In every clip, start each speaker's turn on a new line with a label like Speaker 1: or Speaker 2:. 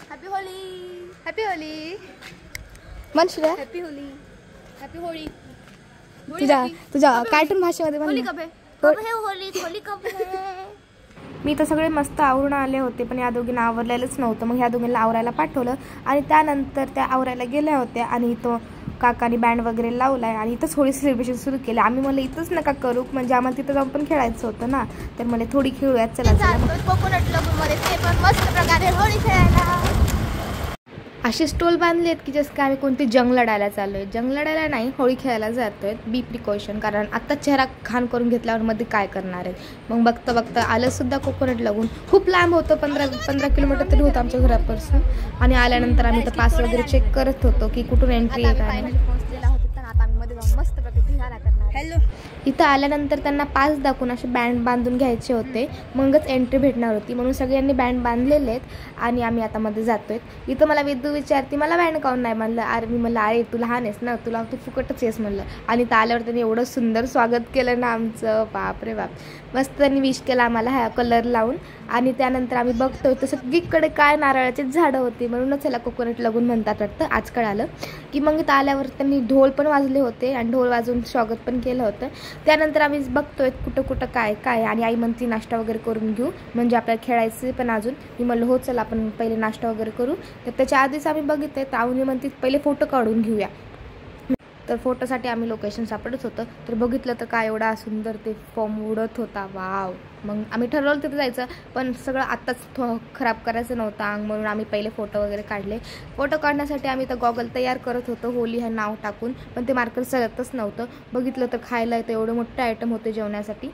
Speaker 1: Happy Holy.
Speaker 2: Happy Holy Manashree.
Speaker 1: Happy Holy. Happy Holi.
Speaker 2: तुझ्या cartoon भाषेमध्ये
Speaker 1: Holy कब है? कब है होली? होली कब है?
Speaker 2: मी तर सगळे मस्त आवरून आले होते, पण या दोघींना आवरलेलंच नव्हतं. मग ह्या दोघींना आवरायला पाठवलं आणि त्यानंतर त्या आवरायला गेल्या होत्या आणि इथं काकानी बँड वगैरे लावलाय आणि इथंच होळी सेलिब्रेशन सुरू केलं. आम्ही मला इथंच नका करू, म्हणजे आम्हाला तिथं जाऊन पण खेळायचं होतं ना, तर मला थोडी खेळूयात. चला
Speaker 1: कोकोनट मध्ये ते पण मस्त प्रकारे होळी खेळायला.
Speaker 2: असे स्टॉल बांधले आहेत की जसं काय आम्ही कोणती जंग लढायला चाललोय. जंग लढायला नाही, होळी खेळायला जातोय. बी प्रिकॉशन, कारण आत्ता चेहरा घाण करून घेतल्यावर मध्ये काय करणार आहेत. मग बघता बघता आलं सुद्धा कोकोनट लागून. खूप लांब होतं, 15 किलोमीटर तरी होतं आमच्या घरापासून. आणि आल्यानंतर आम्ही तर पास वगैरे चेक करत होतो की कुठून एंट्री आहे काय.
Speaker 1: हॅलो.
Speaker 2: इथं आल्यानंतर त्यांना पास दाखवून असे बँड बांधून घ्यायचे होते, मगच एंट्री भेटणार होती. म्हणून सगळ्यांनी बँड बांधलेले आहेत आणि आम्ही आता मध्ये जातोय. इथं मला विद्यू विचारते मला बँड काऊन नाही म्हणलं. मी म्हणलं अरे तू लहान आहेस ना, तू फुकटच आहेस म्हणलं. आणि इथं आल्यावर त्यांनी एवढं सुंदर स्वागत केलं ना आमचं, बाप रे बाप. मस्त त्यांनी विश केला आम्हाला ह्या कलर लावून. आणि त्यानंतर आम्ही बघतोय तर सगळीकडे काय नारळाचीच झाडं होती, म्हणूनच ह्याला कोकोनट लागून म्हणतात वाटतं. आज कळालं की मग इथं आल्यावर त्यांनी ढोल पण वाजले होते आणि ढोल वाजवून स्वागत पण केलं होतं. त्यानंतर आम्ही बघतोय कुठं काय आणि आई म्हणती नाश्ता वगैरे करून घेऊ, म्हणजे आपल्याला खेळायचं पण अजून. मी म्हणलं हो चला आपण पहिले नाश्ता वगैरे करू. तर त्याच्या आधीच आम्ही बघितले तर आवनी म्हणते पहिले फोटो काढून घेऊया. तर फोटोसाठी आम्ही लोकेशन सापडत होतं, तर बघितलं तर काय एवढा सुंदर ते फॉर्म उडत होता. वाव. मग आम्ही ठरवलं तिथे जायचं, पण सगळं आत्ताच खराब करायचं नव्हतं अंग, म्हणून आम्ही पहिले फोटो वगैरे काढले. फोटो काढण्यासाठी आम्ही तर गॉगल तयार करत होतो होली हे नाव टाकून, पण ते मार्कर चालतच नव्हतं. बघितलं तर खायला इथं एवढे मोठे आयटम होते जेवण्यासाठी.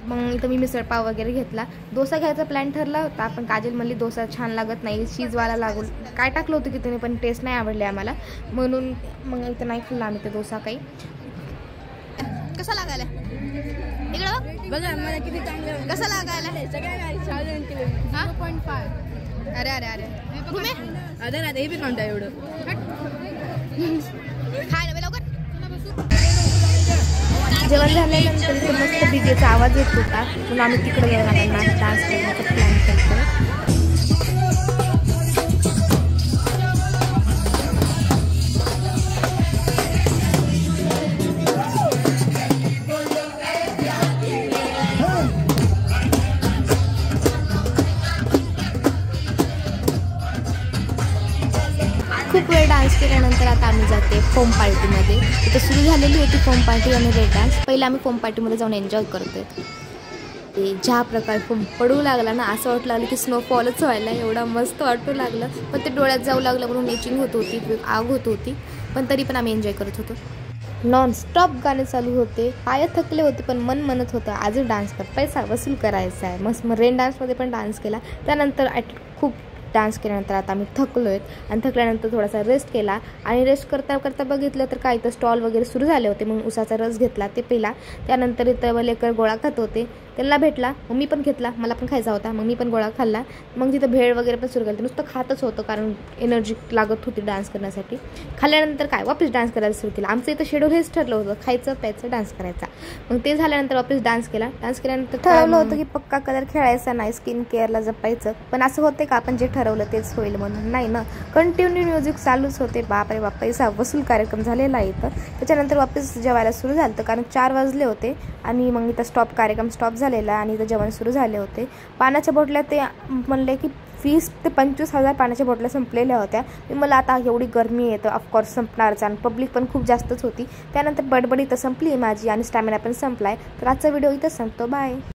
Speaker 2: मग इथं मी मिसळपाव वगैरे घेतला. डोसा घ्यायचा प्लॅन ठरला होता, पण काजल म्हणली डोसा छान लागत नाही, चीजवाला लागून काय टाकलं होतं की त्याने, पण टेस्ट नाही आवडली आम्हाला, म्हणून मग इथं नाही खाल्ला आम्ही ते डोसा काही.
Speaker 1: कसा लागायला इकडं बघा मला किती चांगलं. कसा लागायला हा 0.5. अरे अरे अरे तुम्ही अरे हे बी काउंट आहे एवढं खायला लवकर.
Speaker 2: जेवण झाल्यानंतर इथे मस्त डीजेचा आवाज येत होता, म्हणून आम्ही तिकडे गेलो डान्स करण्याचा प्लॅन करतो. खूप वेळ डान्स केल्यानंतर आता आम्ही जाते फोम पार्टीमध्ये. इथं सुरू झालेली होती फोम पार्टी आणि रेड डान्स. पहिला आम्ही फोम पार्टीमध्ये जाऊन एन्जॉय करतोय. ते ज्या प्रकारे फोम पडू लागला ना, असं वाटू लागलं की स्नोफॉलच व्हायला, एवढं मस्त वाटू लागलं. पण ते डोळ्यात जाऊ लागलं म्हणून नेचिंग होत होती, आग होत होती, पण तरी पण आम्ही एन्जॉय करत होतो. नॉनस्टॉप गाणे चालू होते. पाय थकले होते पण मन म्हणत होतं आजच डान्स कर, पैसा वसूल करायचा आहे. मग रेन डान्समध्ये पण डान्स केला. त्यानंतर खूप डान्स केल्यानंतर आता आम्ही थकलो आहेत आणि थकल्यानंतर थोडासा रेस्ट केला. आणि रेस्ट करता करता बघितलं तर काय तर स्टॉल वगैरे सुरू झाले होते, मग उसाचा रस घेतला, ते पिला. त्यानंतर इथं लेकर गोळा खात होते, त्यांना भेटला, मग मी पण घेतला, मला पण खायचा होता, मग मी पण गोळा खाल्ला. मग तिथं भेळ वगैरे पण सुरू केलं. नुसतं खातच होतं कारण एनर्जी लागत होती डान्स करण्यासाठी. खाल्ल्यानंतर काय वापस डान्स करायला सुरू केला. आमचं इथं शेड्यूल हेच ठरलं होतं, खायचं प्यायचं डान्स करायचा. मग ते झाल्यानंतर वापस डान्स केला. डान्स केल्यानंतर ठरवलं होतं की पक्का कलर खेळायचा नाही, स्किन केअरला जपायचं. पण असं होते का आपण जे ठरवलं तेच होईल म्हणून नाही ना, कंटिन्यू म्युझिक चालूच होते. बापरे बाप, पैसा वसूल कार्यक्रम झालेला आहे इथं. त्याच्यानंतर वापस जेवायला सुरू झालं होतं, कारण 4 वाजले होते आणि मग इथं कार्यक्रम स्टॉप झालेला आणि इथं जेवण सुरू झाले होते. पाण्याच्या बॉटल्या ते म्हणले की 20 ते 25,000 पाण्याच्या बॉटल्या संपलेल्या होत्या. मला आता एवढी गरमी येतं, ऑफकोर्स संपणारच आणि पब्लिक पण खूप जास्तच होती. त्यानंतर बडबडी तर संपली माझी आणि स्टॅमिना पण संपलाय. तर आजचा व्हिडिओ इथं संपतो. बाय.